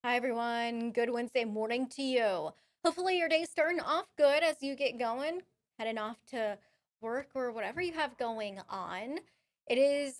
Hi, everyone. Good Wednesday morning to you. Hopefully, your day's starting off good as you get going, heading off to work or whatever you have going on. It is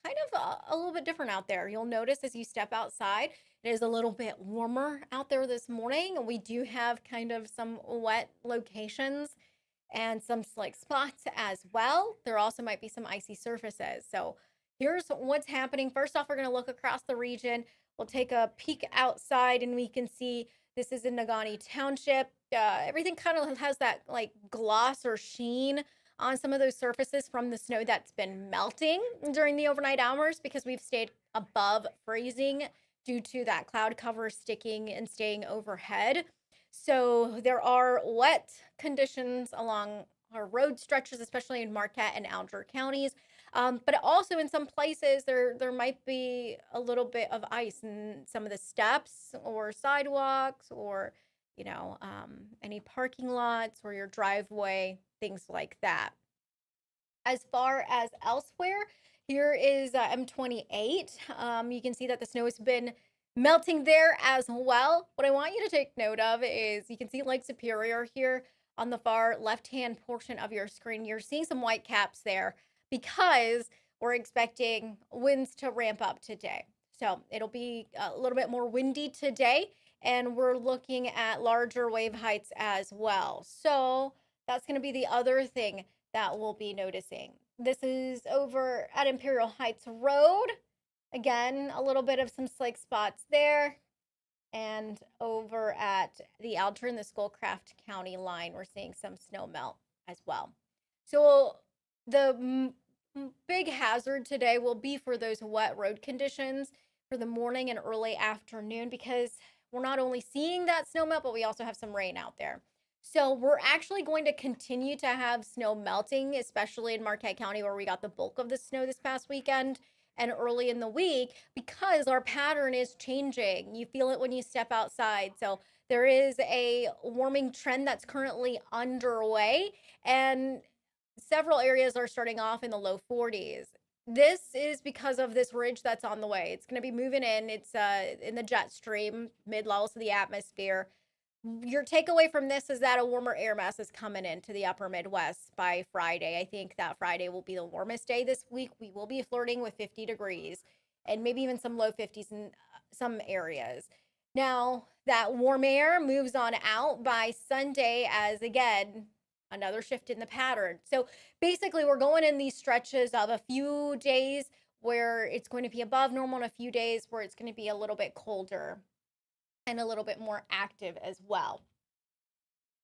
kind of a little bit different out there. You'll notice as you step outside, it is a little bit warmer out there this morning. We do have kind of some wet locations and some slick spots as well. There also might be some icy surfaces. So here's what's happening. First off, we're going to look across the region. We'll take a peek outside and we can see this is in Nagani Township. Everything kind of has that like gloss or sheen on some of those surfaces from the snow that's been melting during the overnight hours because we've stayed above freezing due to that cloud cover sticking and staying overhead. So there are wet conditions along our road stretches, especially in Marquette and Alger counties. But also in some places there might be a little bit of ice in some of the steps or sidewalks or any parking lots or your driveway, things like that. As far as elsewhere, here is M28. You can see that the snow has been melting there as well. What I want you to take note of is you can see Lake Superior here on the far left-hand portion of your screen. You're seeing some white caps there because we're expecting winds to ramp up today. So it'll be a little bit more windy today, and we're looking at larger wave heights as well. So that's going to be the other thing that we'll be noticing. This is over at Imperial Heights Road. Again, a little bit of some slick spots there. And over at the Alger and the Schoolcraft County line, we're seeing some snow melt as well. So the big hazard today will be for those wet road conditions for the morning and early afternoon because we're not only seeing that snow melt, but we also have some rain out there. So we're actually going to continue to have snow melting, especially in Marquette County where we got the bulk of the snow this past weekend and early in the week because our pattern is changing. You feel it when you step outside. So there is a warming trend that's currently underway, and several areas are starting off in the low 40s. This is because of this ridge that's on the way. It's going to be moving in. It's in the jet stream, mid levels of the atmosphere. Your takeaway from this is that a warmer air mass is coming into the upper Midwest by Friday. I think that Friday will be the warmest day this week. We will be flirting with 50 degrees and maybe even some low 50s in some areas. Now, that warm air moves on out by Sunday as again another shift in the pattern. So basically, we're going in these stretches of a few days where it's going to be above normal and a few days where it's going to be a little bit colder and a little bit more active as well.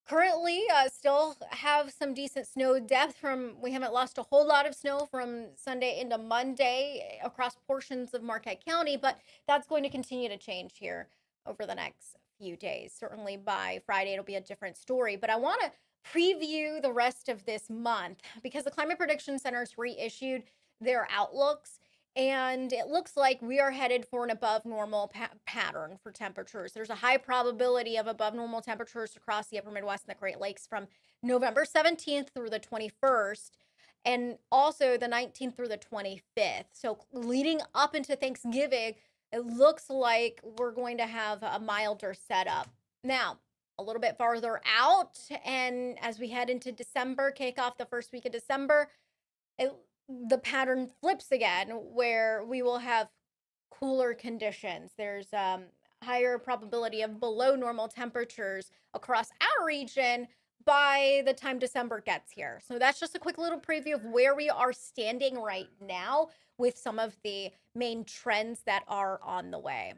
Currently, still have some decent snow depth from, we haven't lost a whole lot of snow from Sunday into Monday across portions of Marquette County, but that's going to continue to change here over the next few days. Certainly by Friday, it'll be a different story, but I want to preview the rest of this month because the Climate Prediction Center's reissued their outlooks and it looks like we are headed for an above normal pattern for temperatures. There's a high probability of above normal temperatures across the upper Midwest and the Great Lakes from November 17th through the 21st, and also the 19th through the 25th. So, leading up into Thanksgiving, it looks like we're going to have a milder setup. Now, a little bit farther out, and as we head into December, kick off the first week of December, it the pattern flips again where we will have cooler conditions. There's higher probability of below normal temperatures across our region by the time December gets here. So that's just a quick little preview of where we are standing right now with some of the main trends that are on the way.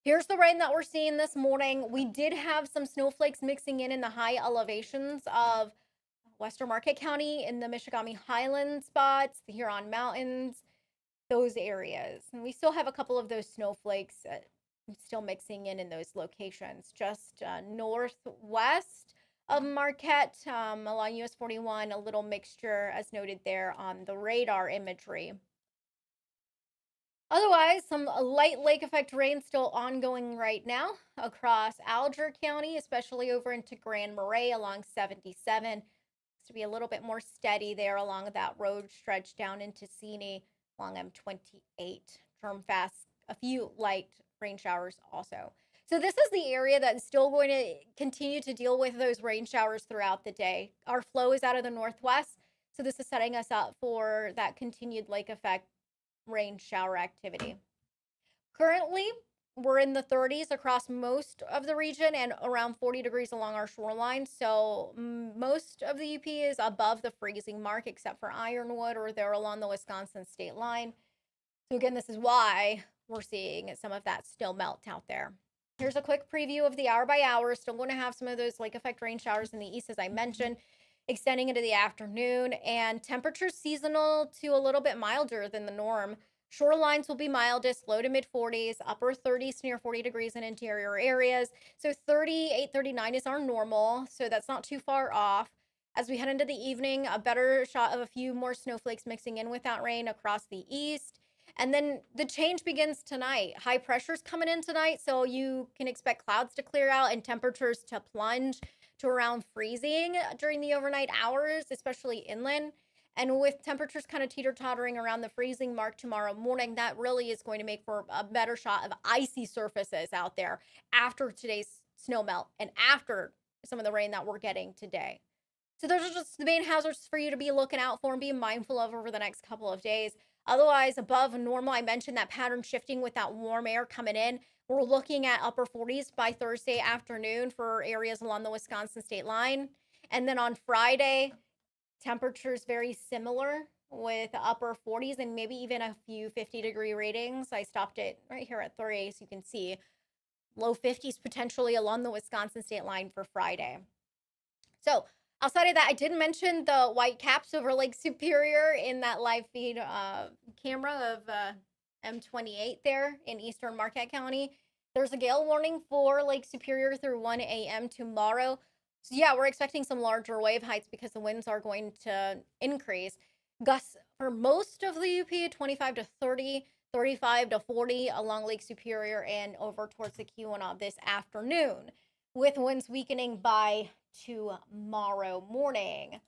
Here's the rain that we're seeing this morning. We did have some snowflakes mixing in the high elevations of Western Marquette County in the Michigamme Highland spots, the Huron Mountains, those areas. And we still have a couple of those snowflakes still mixing in those locations. Just northwest of Marquette along US 41, a little mixture as noted there on the radar imagery. Otherwise, some light lake effect rain still ongoing right now across Alger County, especially over into Grand Marais along 77. To be a little bit more steady there along that road stretch down into Seney along M28. Term fast, a few light rain showers also. So this is the area that's still going to continue to deal with those rain showers throughout the day. Our flow is out of the northwest, so this is setting us up for that continued lake effect rain shower activity. Currently, we're in the 30s across most of the region and around 40 degrees along our shoreline. So most of the UP is above the freezing mark, except for Ironwood, or they're along the Wisconsin state line. So again, this is why we're seeing some of that snow melt out there. Here's a quick preview of the hour by hour. Still going to have some of those lake effect rain showers in the east, as I mentioned, extending into the afternoon, and temperatures seasonal to a little bit milder than the norm. Shorelines will be mildest, low to mid 40s, upper 30s near 40 degrees in interior areas. So 38, 39 is our normal. So that's not too far off. As we head into the evening, a better shot of a few more snowflakes mixing in with that rain across the east. And then the change begins tonight. High pressure's coming in tonight, so you can expect clouds to clear out and temperatures to plunge to around freezing during the overnight hours, especially inland. And with temperatures kind of teeter-tottering around the freezing mark tomorrow morning, that really is going to make for a better shot of icy surfaces out there after today's snow melt and after some of the rain that we're getting today. So those are just the main hazards for you to be looking out for and being mindful of over the next couple of days. Otherwise, above normal, I mentioned that pattern shifting with that warm air coming in. We're looking at upper 40s by Thursday afternoon for areas along the Wisconsin state line. And then on Friday, temperatures very similar with upper 40s and maybe even a few 50-degree ratings. I stopped it right here at 3, so you can see low 50s potentially along the Wisconsin state line for Friday. So outside of that, I did mention the white caps over Lake Superior in that live feed camera of M28 there in eastern Marquette County. There's a gale warning for Lake Superior through 1 a.m. tomorrow. So yeah, we're expecting some larger wave heights because the winds are going to increase. Gusts for most of the UP, 25 to 30, 35 to 40 along Lake Superior and over towards the Keweenaw this afternoon, with winds weakening by tomorrow morning.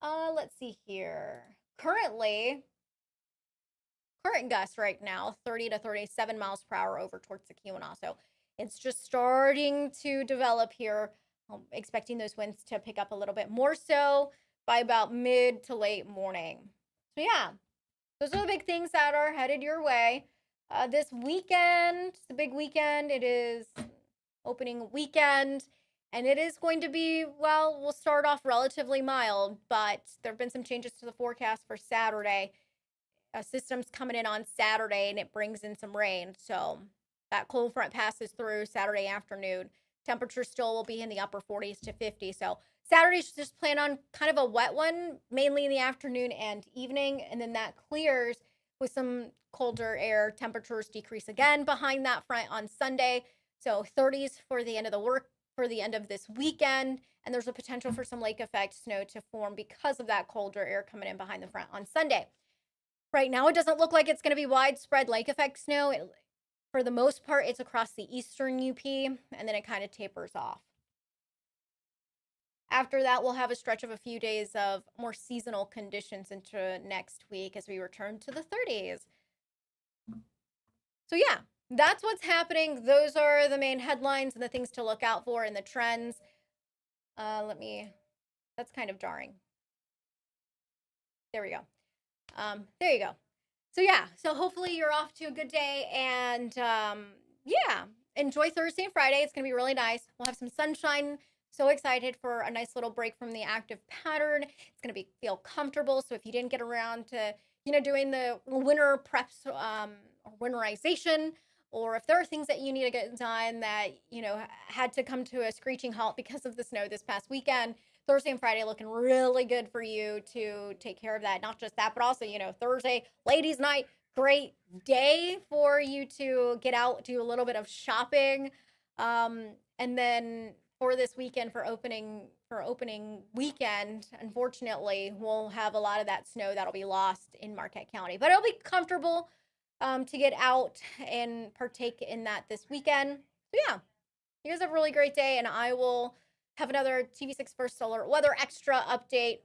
Let's see here. Current gusts right now, 30 to 37 miles per hour over towards the Keweenaw. So it's just starting to develop here. I'm expecting those winds to pick up a little bit more so by about mid to late morning. So yeah, those are the big things that are headed your way. This weekend, it's a big weekend. It is opening weekend. And it is going to be, well, we'll start off relatively mild, but there have been some changes to the forecast for Saturday. A system's coming in on Saturday and it brings in some rain. So that cold front passes through Saturday afternoon. Temperatures still will be in the upper 40s to 50. So Saturday's just plan on kind of a wet one, mainly in the afternoon and evening. And then that clears with some colder air. Temperatures decrease again behind that front on Sunday. So 30s for the end of this weekend, and there's a potential for some lake effect snow to form because of that colder air coming in behind the front on Sunday. Right now, it doesn't look like it's going to be widespread lake effect snow. For the most part, it's across the eastern UP, and then it kind of tapers off. After that, we'll have a stretch of a few days of more seasonal conditions into next week as we return to the 30s. So yeah, that's what's happening. Those are the main headlines and the things to look out for and the trends. That's kind of jarring. There we go. There you go. So yeah, so hopefully you're off to a good day and yeah, enjoy Thursday and Friday. It's going to be really nice. We'll have some sunshine. So excited for a nice little break from the active pattern. It's going to feel comfortable. So if you didn't get around to, doing the winter preps or winterization, or if there are things that you need to get done that, had to come to a screeching halt because of the snow this past weekend, Thursday and Friday looking really good for you to take care of that. Not just that, but also, Thursday, ladies' night, great day for you to get out, do a little bit of shopping. And then for this weekend, for opening weekend, unfortunately, we'll have a lot of that snow that'll be lost in Marquette County. But it'll be comfortable to get out and partake in that this weekend. So yeah, you guys have a really great day, and I will have another TV6 First Alert Weather Extra update